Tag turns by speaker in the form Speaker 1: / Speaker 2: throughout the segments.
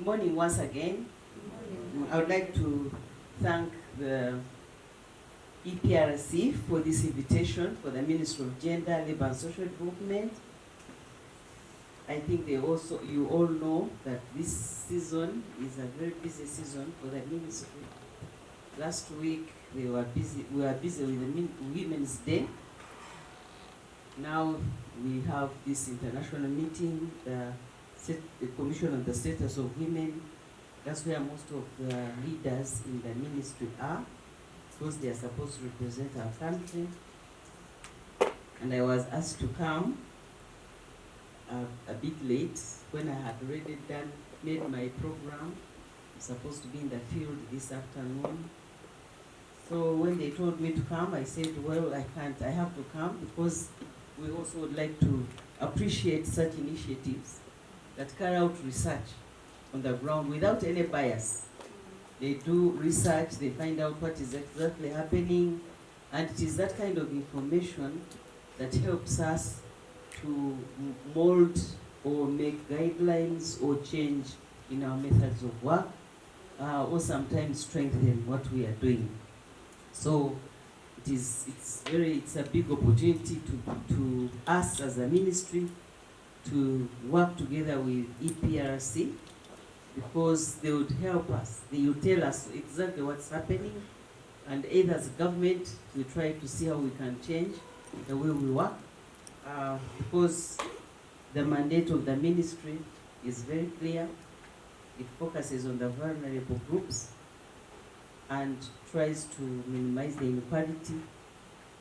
Speaker 1: Good morning once again. I would like to thank the EPRC for this invitation for the Ministry of Gender, Labour and Social Development. I think you all know that this season is a very busy season for the ministry. Last week we were busy with the Women's Day. Now we have this international meeting, the Commission on the Status of Women. That's where most of the leaders in the ministry are, because they are supposed to represent our country. And I was asked to come a bit late when I had already made my program. I'm supposed to be in the field this afternoon. So when they told me to come, I said, well, I can't. I have to come because we also would like to appreciate such initiatives that carry out research on the ground without any bias. They do research, they find out what is exactly happening, and it is that kind of information that helps us to mold or make guidelines or change in our methods of work, or sometimes strengthen what we are doing. So it's a big opportunity to us as a ministry to work together with EPRC, because they would help us. They will tell us exactly what's happening, and either as a government, we try to see how we can change the way we work, because the mandate of the ministry is very clear. It focuses on the vulnerable groups and tries to minimize the inequality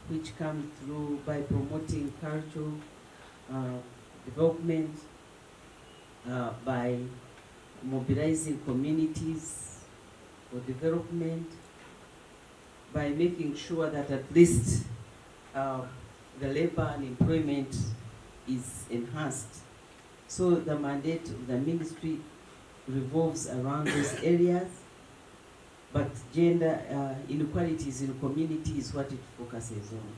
Speaker 1: which comes through by promoting cultural development, by mobilizing communities for development, by making sure that at least the labor and employment is enhanced. So the mandate of the ministry revolves around those areas, but gender inequalities in community is what it focuses on.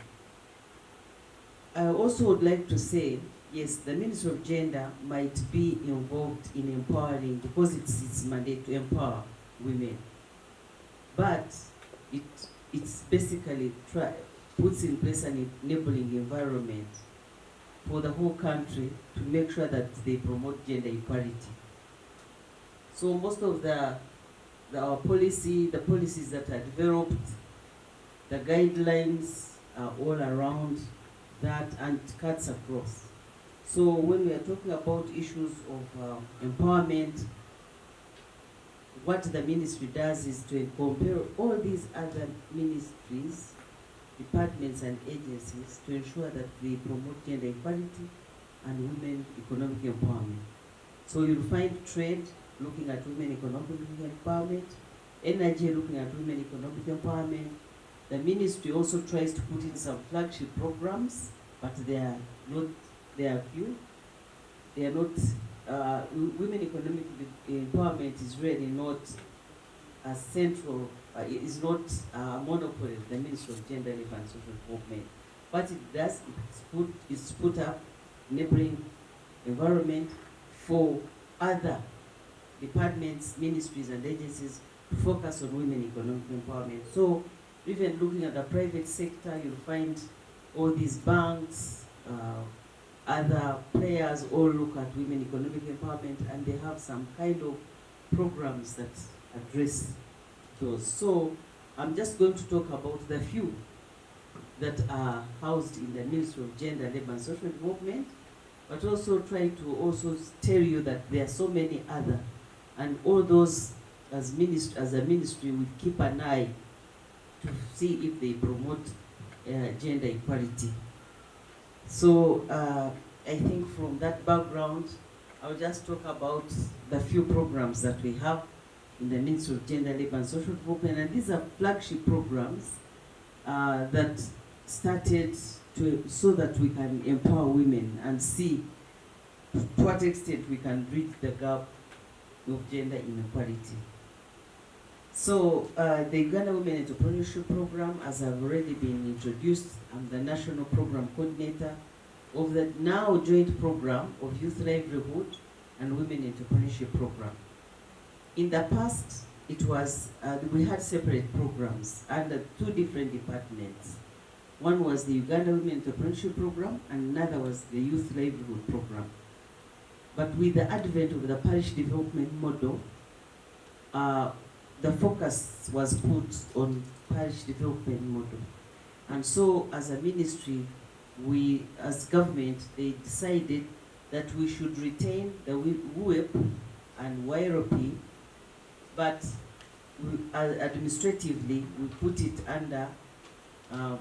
Speaker 1: I also would like to say, yes, the Ministry of Gender might be involved in empowering, because it's its mandate to empower women. But it's basically puts in place an enabling environment for the whole country to make sure that they promote gender equality. So most of our policies that are developed, the guidelines are all around that and cuts across. So when we are talking about issues of empowerment, what the ministry does is to compare all these other ministries, departments and agencies to ensure that they promote gender equality and women economic empowerment. So you'll find trade looking at women economic empowerment, energy looking at women economic empowerment. The ministry also tries to put in some flagship programs, but they are few. They are not, women economic empowerment is really not a central, is not a monopoly of the Ministry of Gender, Labour and Social Development. But it does, it's put up enabling environment for other departments, ministries and agencies to focus on women economic empowerment. So even looking at the private sector, you'll find all these banks, other players all look at women economic empowerment, and they have some kind of programs that address those. So I'm just going to talk about the few that are housed in the Ministry of Gender, Labour and Social Development, but also try to also tell you that there are so many other, and all those as a ministry we keep an eye to see if they promote gender equality. So I think from that background, I'll just talk about the few programs that we have in the Ministry of Gender, Labour and Social Development, and these are flagship programs that started so that we can empower women and see to what extent we can bridge the gap of gender inequality. So the Uganda Women Entrepreneurship Program, as I've already been introduced, I'm the National Program Coordinator of the now joint program of Youth Livelihood and Women Entrepreneurship Program. In the past, it was, we had separate programs under two different departments. One was the Uganda Women Entrepreneurship Program, and another was the Youth Livelihood Program. But with the advent of the parish development model, the focus was put on parish development model. And so as a ministry, we, as government, they decided that we should retain the WUEP and YROP, but administratively, we put it under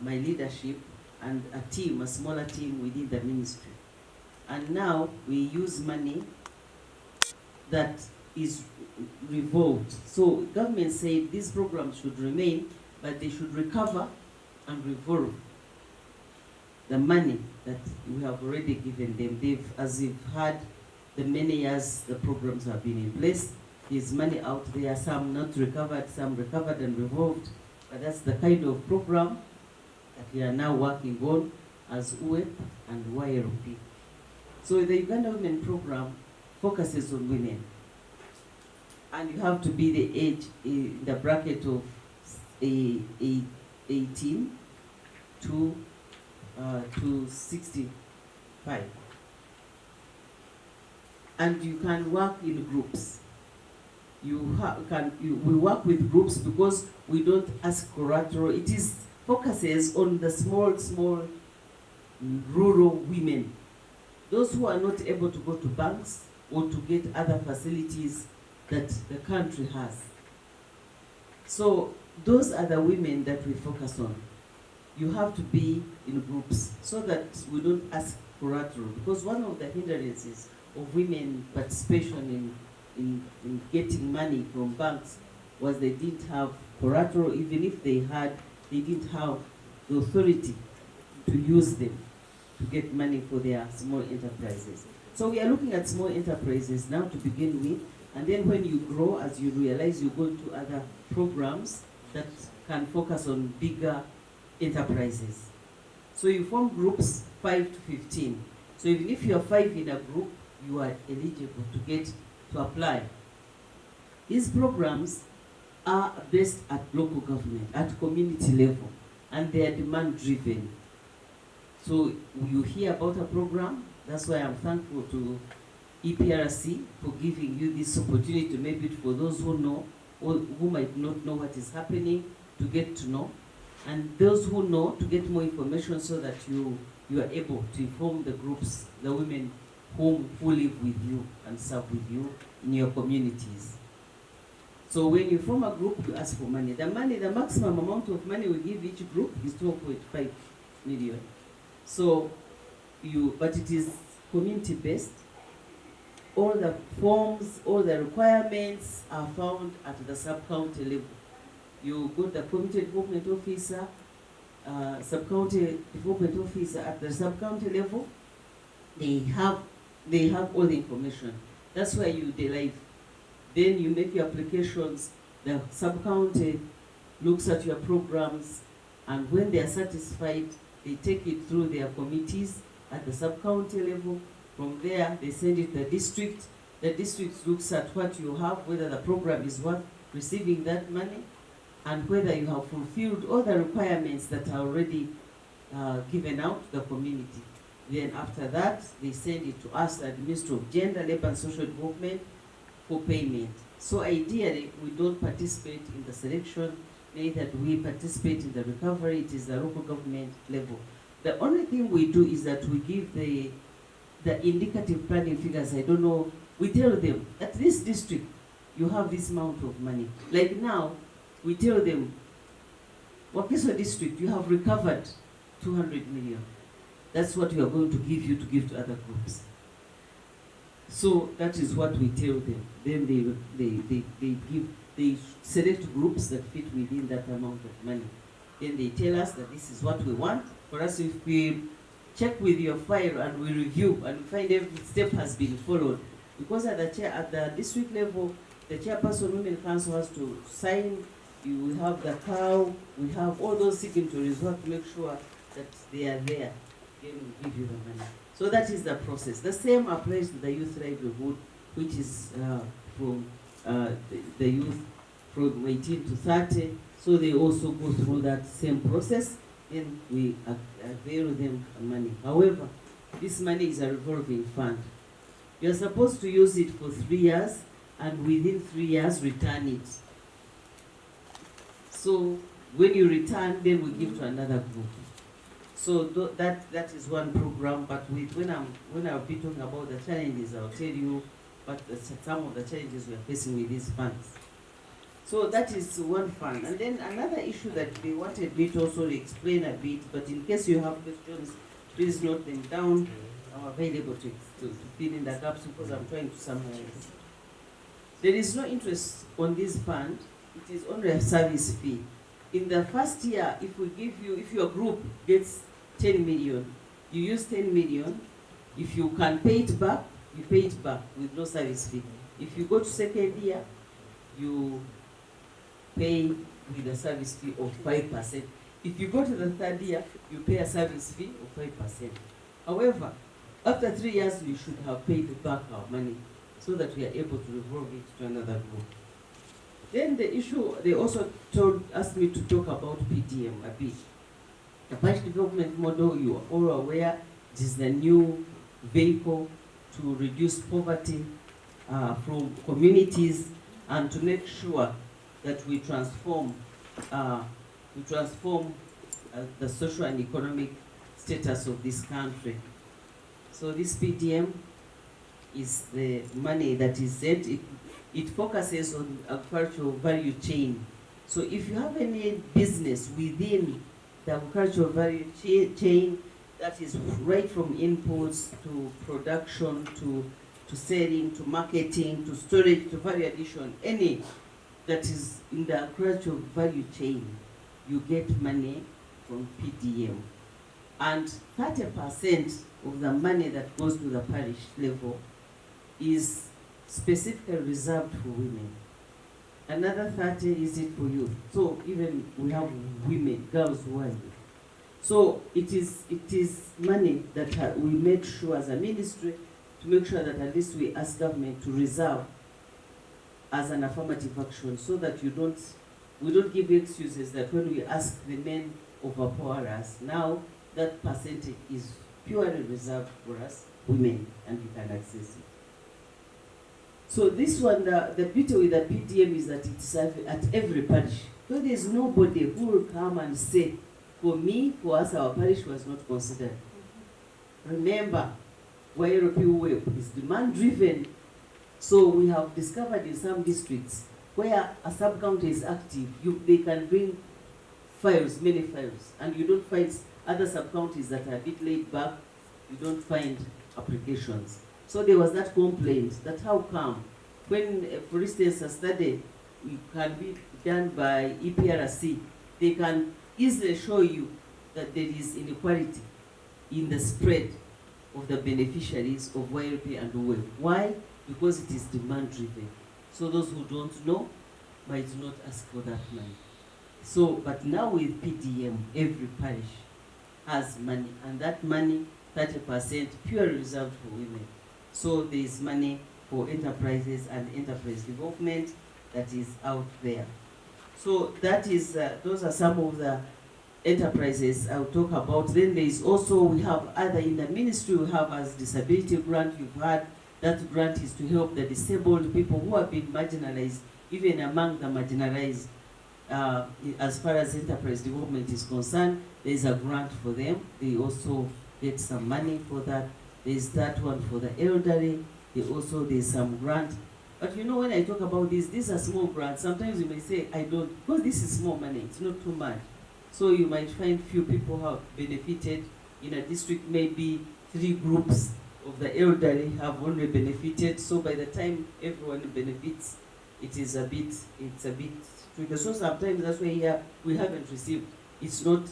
Speaker 1: my leadership and a team, a smaller team within the ministry. And now we use money that is revolved. So government said these programs should remain, but they should recover and revolve the money that we have already given them. As you've heard, the many years the programs have been in place, there's money out there, some not recovered, some recovered and revolved. But that's the kind of program that we are now working on as UEP and YROP. So the Uganda Women Program focuses on women. And you have to be the age in the bracket of 18 to 65. And you can work in groups. We work with groups because we don't ask collateral. It focuses on the small rural women. Those who are not able to go to banks or to get other facilities that the country has. So those are the women that we focus on. You have to be in groups so that we don't ask collateral, because one of the hindrances of women participation in getting money from banks was they didn't have collateral. Even if they had, they didn't have the authority to use them to get money for their small enterprises. So we are looking at small enterprises now to begin with, and then when you grow, as you realize, you go into other programs that can focus on bigger enterprises. So you form groups 5 to 15. So even if you are 5 in a group, you are eligible to apply. These programs are based at local government, at community level, and they are demand driven. So you hear about a program, that's why I'm thankful to EPRC for giving you this opportunity, maybe for those who know, or who might not know what is happening, to get to know, and those who know to get more information so that you are able to inform the groups, the women who live with you and serve with you in your communities. So when you form a group, you ask for money. The maximum amount of money we give each group is 12.5 million. So but it is community based. All the forms, all the requirements are found at the sub-county level. You go to the community development officer, sub-county development officer at the sub-county level. They have all the information. That's where you derive. Then you make your applications. The sub-county looks at your programs, and when they are satisfied, they take it through their committees at the sub-county level. From there, they send it to the district. The district looks at what you have, whether the program is worth receiving that money, and whether you have fulfilled all the requirements that are already given out to the community. Then after that, they send it to us at the Ministry of Gender, Labour and Social Development for payment. So ideally, we don't participate in the selection, neither do we participate in the recovery. It is the local government level. The only thing we do is that we give the indicative planning figures. I don't know, we tell them, at this district, you have this amount of money. Like now, we tell them, Wakiso district, you have recovered 200 million. That's what we are going to give to other groups. So that is what we tell them. Then they select groups that fit within that amount of money. Then they tell us that this is what we want. For us, if we check with your file and we review and find every step has been followed, because at the district level, the chairperson Women Council has to sign. We have the cow, we have all those signatories who have to make sure that they are there. Then we give you the money. So that is the process. The same applies to the youth livelihood, which is from the youth from 18 to 30, so they also go through that same process, and we avail them money. However, this money is a revolving fund. You are supposed to use it for 3 years, and within 3 years return it. So when you return, then we give to another group. So that is one program. But when I'll be talking about the challenges, I'll tell you what some of the challenges we are facing with these funds. So that is one fund. And then another issue that they wanted me to also explain a bit, but in case you have questions, please note them down. I'm available to fill in the gaps because I'm trying to summarize. There is no interest on this fund. It is only a service fee. In the first year, if your group gets 10 million, you use 10 million. If you can pay it back, you pay it back with no service fee. If you go to second year, you pay with a service fee of 5%. If you go to the third year, you pay a service fee of 5%. However, after 3 years, we should have paid back our money so that we are able to revolve it to another group. Then the issue, they also asked me to talk about PDM a bit. The parish development model, you are all aware, it is the new vehicle to reduce poverty from communities and to make sure that we transform the social and economic status of this country. So this PDM is the money that is set. It focuses on agricultural value chain. So if you have any business within the agricultural value chain, that is right from inputs to production to selling to marketing to storage to value addition, any that is in the agricultural value chain, you get money from PDM. And 30% of the money that goes to the parish level is specifically reserved for women. Another 30 is it for youth. So even we have women, girls who are youth. So it is money that we make sure as a ministry to make sure that at least we ask government to reserve as an affirmative action, so that we don't give excuses that when we ask the men overpower us. Now that percentage is purely reserved for us women, and we can access it. So this one, the beauty with the PDM is that it's at every parish. So there's nobody who will come and say, for us, our parish was not considered. Remember, YLP web is demand driven. So we have discovered in some districts where a sub-county is active, they can bring files, many files, and you don't find other sub-counties that are a bit laid back, you don't find applications. So there was that complaint that how come when, for instance, a study can be done by EPRC, they can easily show you that there is inequality in the spread of the beneficiaries of YLP and WEF. Why? Because it is demand driven. So those who don't know might not ask for that money. So, but now with PDM, every parish has money, and that money, 30% purely reserved for women. So there is money for enterprises and enterprise development that is out there. So that is, those are some of the enterprises I'll talk about. Then there is also, we have other in the ministry, we have as disability grant, you've heard, that grant is to help the disabled people who have been marginalized, even among the marginalized. As far as enterprise development is concerned, there is a grant for them. They also get some money for that. There is that one for the elderly. There's some grant. But you know, when I talk about this, these are small grants. Sometimes you may say, I don't, because this is small money, it's not too much. So you might find few people have benefited. In a district, maybe 3 groups of the elderly have only benefited. So by the time everyone benefits, it's a bit tricky. So sometimes that's why we haven't received. It's not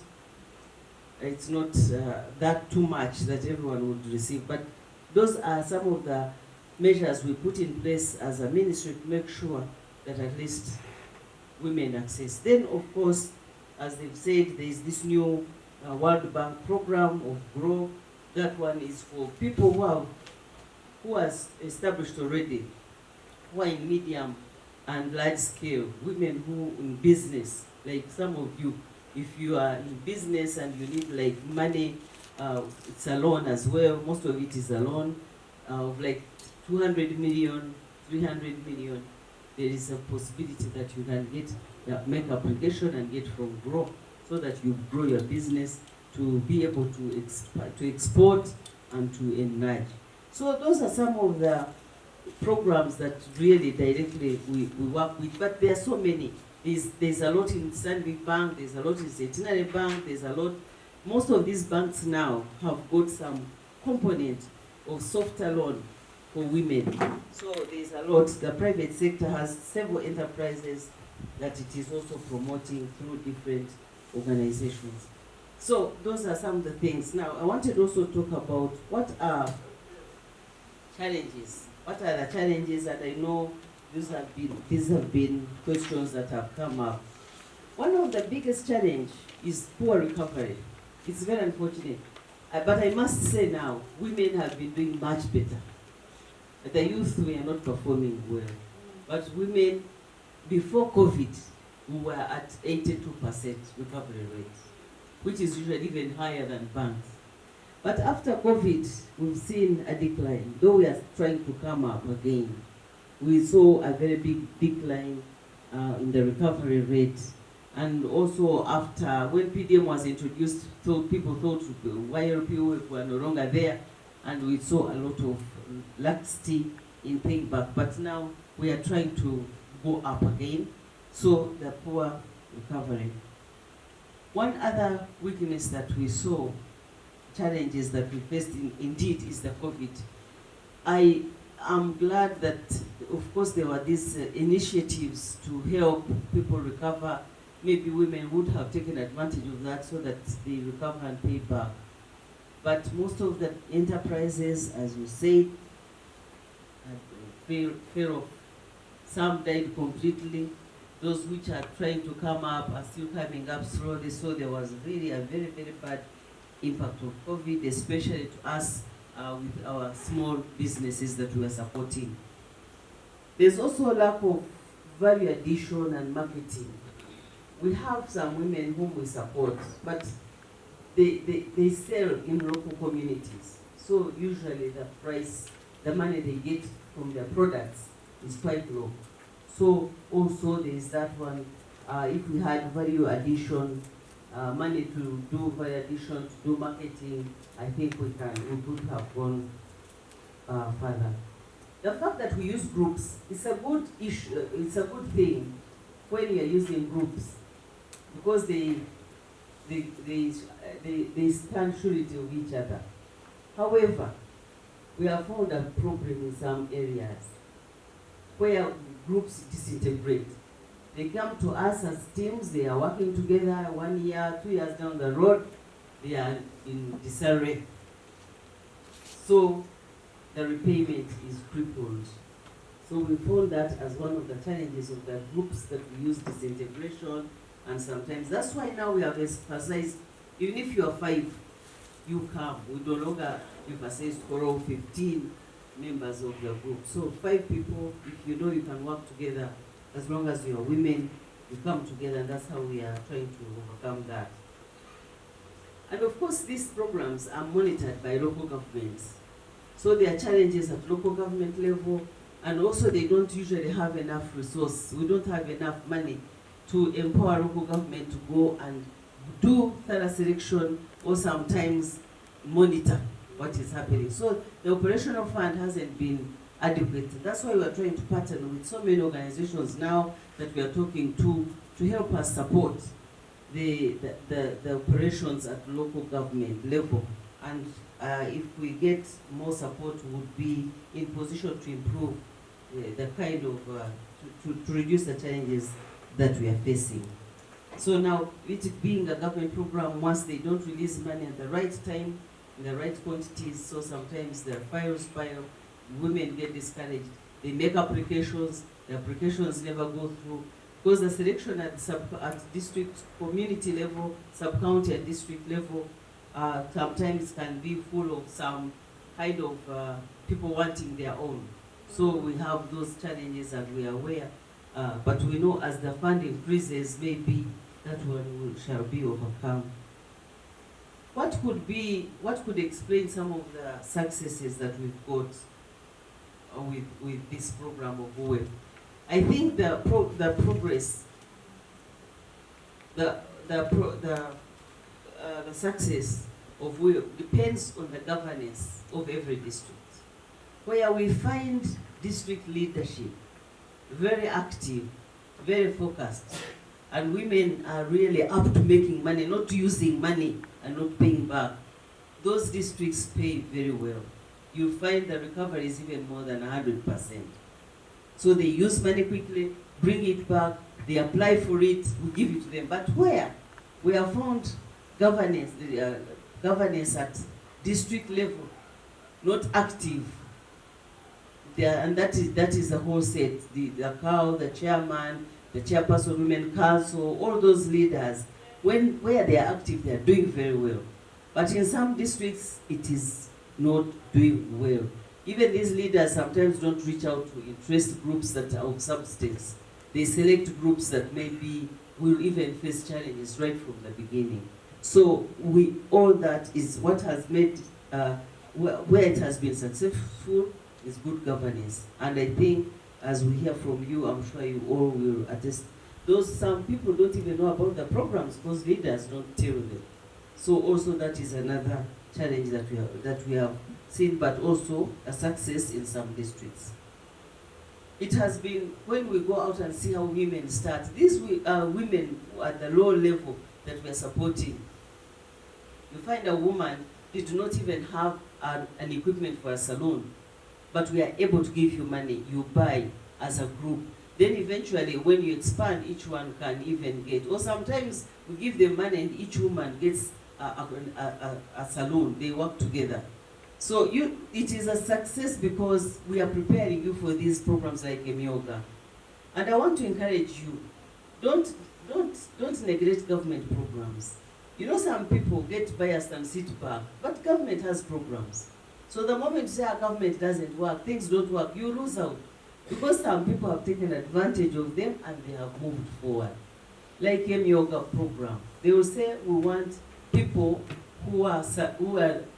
Speaker 1: that too much that everyone would receive. But those are some of the measures we put in place as a ministry to make sure that at least women access. Then, of course, as they've said, there is this new World Bank program of GROW. That one is for people who are established already, who are in medium and large scale, women who in business, like some of you, if you are in business and you need like money, it's a loan as well, most of it is a loan of like 200 million, 300 million, there is a possibility that you can get, make application and get from Grow, so that you grow your business to be able to export and to enlarge. So those are some of the programs that really directly we work with, but there are so many. There's a lot in Stanbic Bank, there's a lot in Centenary Bank, there's a lot. Most of these banks now have got some component of softer loan for women. So there's a lot. The private sector has several enterprises that it is also promoting through different organizations. So those are some of the things. Now I wanted also to talk about what are challenges. What are the challenges? And I know these have been questions that have come up. One of the biggest challenge is poor recovery. It's very unfortunate. But I must say now, women have been doing much better. The youth, we are not performing well. But women, before COVID, we were at 82% recovery rate, which is usually even higher than banks. But after COVID, we've seen a decline. Though we are trying to come up again, we saw a very big decline in the recovery rate. And also after, when PDM was introduced, people thought YLP were no longer there, and we saw a lot of laxity in paying back. But now we are trying to go up again, so the poor recovery. One other weakness that we saw, challenges that we faced indeed, is the COVID. I am glad that, of course, there were these initiatives to help people recover. Maybe women would have taken advantage of that so that they recover and pay back. But most of the enterprises, as you said, fell off. Some died completely. Those which are trying to come up are still coming up slowly. So there was really a very, very bad impact of COVID, especially to us with our small businesses that we are supporting. There's also a lack of value addition and marketing. We have some women whom we support, but they sell in local communities. So usually the price, the money they get from their products is quite low. So also there is that one. If we had value addition, money to do value addition, to do marketing, I think we could have gone further. The fact that we use groups is a good issue. It's a good thing when you are using groups, because they stand surety of each other. However, we have found a problem in some areas where groups disintegrate. They come to us as teams, they are working together 1 year, 2 years down the road, they are in disarray. So the repayment is crippled. So we found that as one of the challenges of the groups, that we use disintegration, and sometimes that's why now we have emphasized, even if you are 5, you come. We no longer emphasize for all 15 members of the group. So 5 people, if you know you can work together, as long as you are women, you come together, and that's how we are trying to overcome that. And of course, these programs are monitored by local governments. So there are challenges at local government level, and also they don't usually have enough resource. We don't have enough money to empower local government to go and do thorough selection, or sometimes monitor what is happening. So the operational fund hasn't been adequate. That's why we are trying to partner with so many organizations now that we are talking to help us support the operations at local government level. And if we get more support, we would be in position to improve the kind of, to reduce the challenges that we are facing. So now, it being a government program, once they don't release money at the right time, in the right quantities, so sometimes their files file, women get discouraged. They make applications, the applications never go through, because the selection at district, community level, sub-county and district level, sometimes can be full of some kind of people wanting their own. So we have those challenges, and we are aware. But we know as the fund increases, maybe that shall be overcome. What could explain some of the successes that we've got with this program of WEP? I think the progress, the success of WEP depends on the governance of every district, where we find district leadership very active, very focused, and women are really up to making money, not using money and not paying back. Those districts pay very well. You find the recovery is even more than 100%. So they use money quickly, bring it back, they apply for it, we give it to them. But where we have found governance at district level not active, and that is the whole set, the COW, the chairman, the chairperson, women council, all those leaders, where they are active, they are doing very well. But in some districts, it is not doing well. Even these leaders sometimes don't reach out to interest groups that are of substance. They select groups that maybe will even face challenges right from the beginning. So all that is what has made, where it has been successful is good governance. And I think, as we hear from you, I'm sure you all will attest. Some people don't even know about the programs because leaders don't tell them. So also that is another challenge that we have seen, but also a success in some districts. It has been, when we go out and see how women start, these women at the low level that we are supporting, you find a woman, they do not even have an equipment for a salon, but we are able to give you money, you buy as a group. Then eventually, when you expand, each one can even get, or sometimes we give them money and each woman gets a salon, they work together. So it is a success because we are preparing you for these programs like Emyoga. And I want to encourage you, don't neglect government programs. You know, some people get biased and sit back, but government has programs. So the moment you say our government doesn't work, things don't work, you lose out. Because some people have taken advantage of them and they have moved forward. Like Emyoga program, they will say we want people who are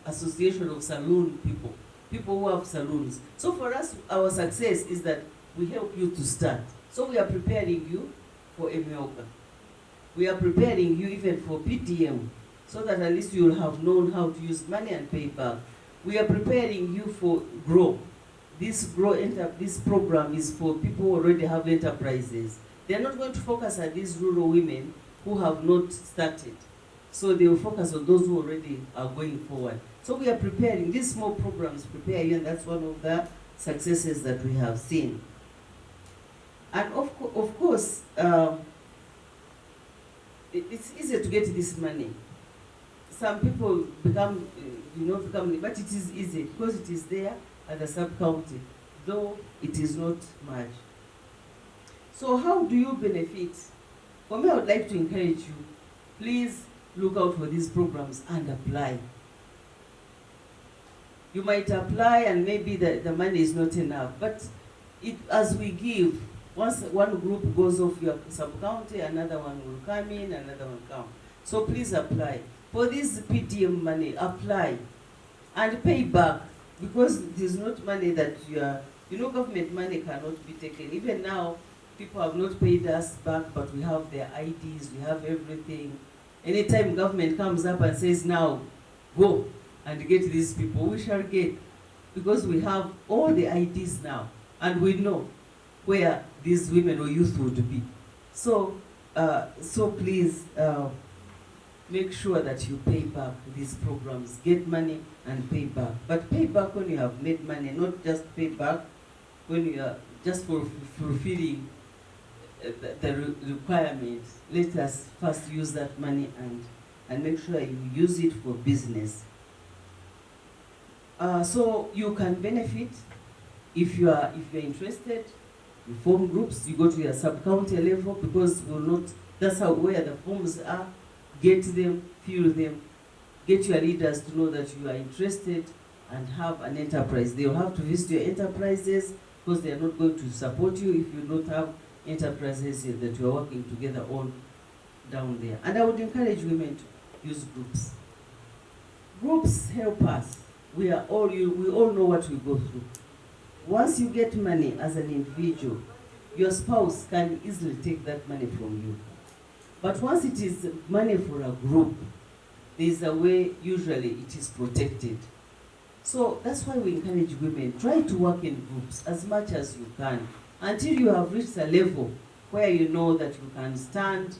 Speaker 1: association of saloon people who have saloons. So for us, our success is that we help you to start. So we are preparing you for Emyoga. We are preparing you even for PDM, so that at least you will have known how to use money and pay back. We are preparing you for GROW. This program is for people who already have enterprises. They are not going to focus on these rural women who have not started. So they will focus on those who already are going forward. So we are preparing, these small programs prepare you, and that's one of the successes that we have seen. And of course, it's easier to get this money. Some people become, but it is easy because it is there at the sub-county, though it is not much. So how do you benefit? For me, I would like to encourage you, please look out for these programs and apply. You might apply and maybe the money is not enough, but as we give, once one group goes off your sub-county, another one will come in, another one will come. So please apply. For this PDM money, apply and pay back, because it is not money that government money cannot be taken. Even now, people have not paid us back, but we have their IDs, we have everything. Anytime government comes up and says, now, go and get these people, we shall get, because we have all the IDs now, and we know where these women or youth would be. So please make sure that you pay back these programs. Get money and pay back. But pay back when you have made money, not just pay back when you are just for fulfilling the requirements. Let us first use that money and make sure you use it for business. So you can benefit if you are interested. You form groups. You go to your sub-county level, because that's where the forms are. Get them, fill them, get your leaders to know that you are interested and have an enterprise. They will have to visit your enterprises, because they are not going to support you if you don't have enterprises that we are working together on down there. And I would encourage women to use groups. Groups help us. We all know what we go through. Once you get money as an individual, your spouse can easily take that money from you. But once it is money for a group, there is a way usually it is protected. So that's why we encourage women, try to work in groups as much as you can until you have reached a level where you know that you can stand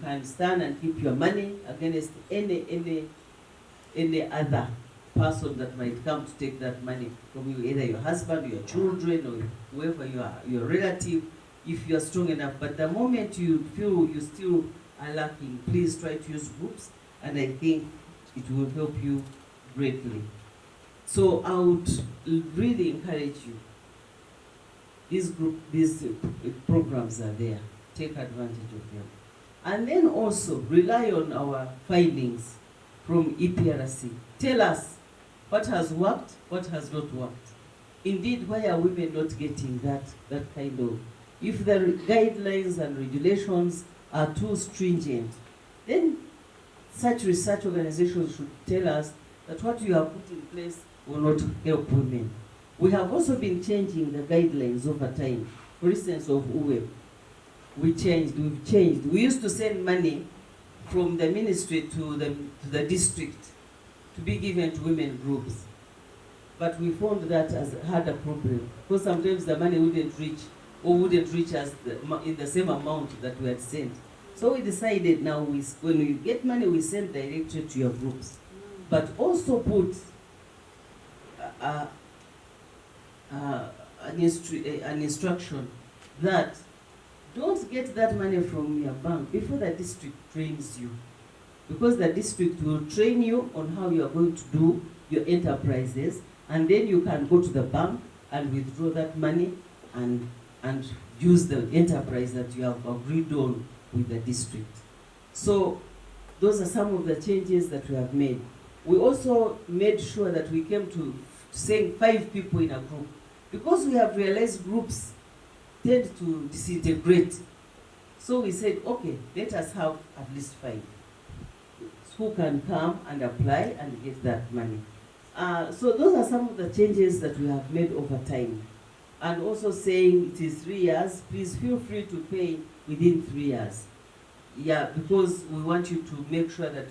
Speaker 1: and keep your money against any other person that might come to take that money from you, either your husband, your children, or whoever your relative, if you are strong enough. But the moment you feel you still are lacking, please try to use groups, and I think it will help you greatly. So I would really encourage you. These programs are there. Take advantage of them. And then also rely on our findings from EPRC. Tell us what has worked, what has not worked. Indeed, why are women not getting that kind of... If the guidelines and regulations are too stringent, then such research organizations should tell us that what you have put in place will not help women. We have also been changing the guidelines over time. For instance, of UWEP, we've changed. We used to send money from the ministry to the district to be given to women groups. But we found that had a problem, because sometimes the money wouldn't reach us in the same amount that we had sent. So we decided now, when we get money, we send directly to your groups. But also put an instruction that don't get that money from your bank before the district trains you. Because the district will train you on how you are going to do your enterprises, and then you can go to the bank and withdraw that money and use the enterprise that you have agreed on with the district. So those are some of the changes that we have made. We also made sure that we came to saying 5 people in a group, because we have realized groups tend to disintegrate. So we said, okay, let us have at least 5 who can come and apply and get that money. So those are some of the changes that we have made over time. And also saying it is 3 years, please feel free to pay within 3 years. Yeah, because we want you to make sure that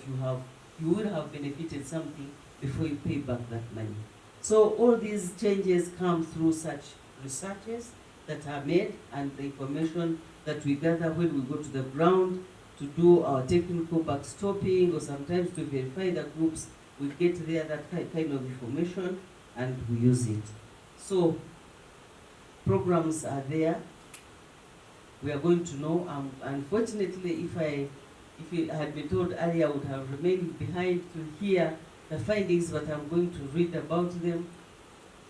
Speaker 1: you will have benefited something before you pay back that money. So all these changes come through such researches that are made and the information that we gather when we go to the ground to do our technical backstopping, or sometimes to verify the groups. We get there that kind of information and we use it. So programs are there. We are going to know. Unfortunately, if it had been told earlier, I would have remained behind to hear the findings, but I'm going to read about them.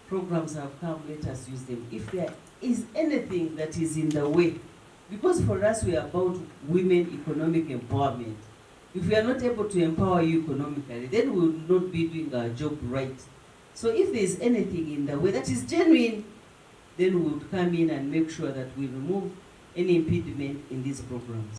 Speaker 1: Programs have come, let us use them. If there is anything that is in the way, because for us we are about women economic empowerment. If we are not able to empower you economically, then we will not be doing our job right. So if there is anything in the way that is genuine, then we would come in and make sure that we remove any impediment in these programs.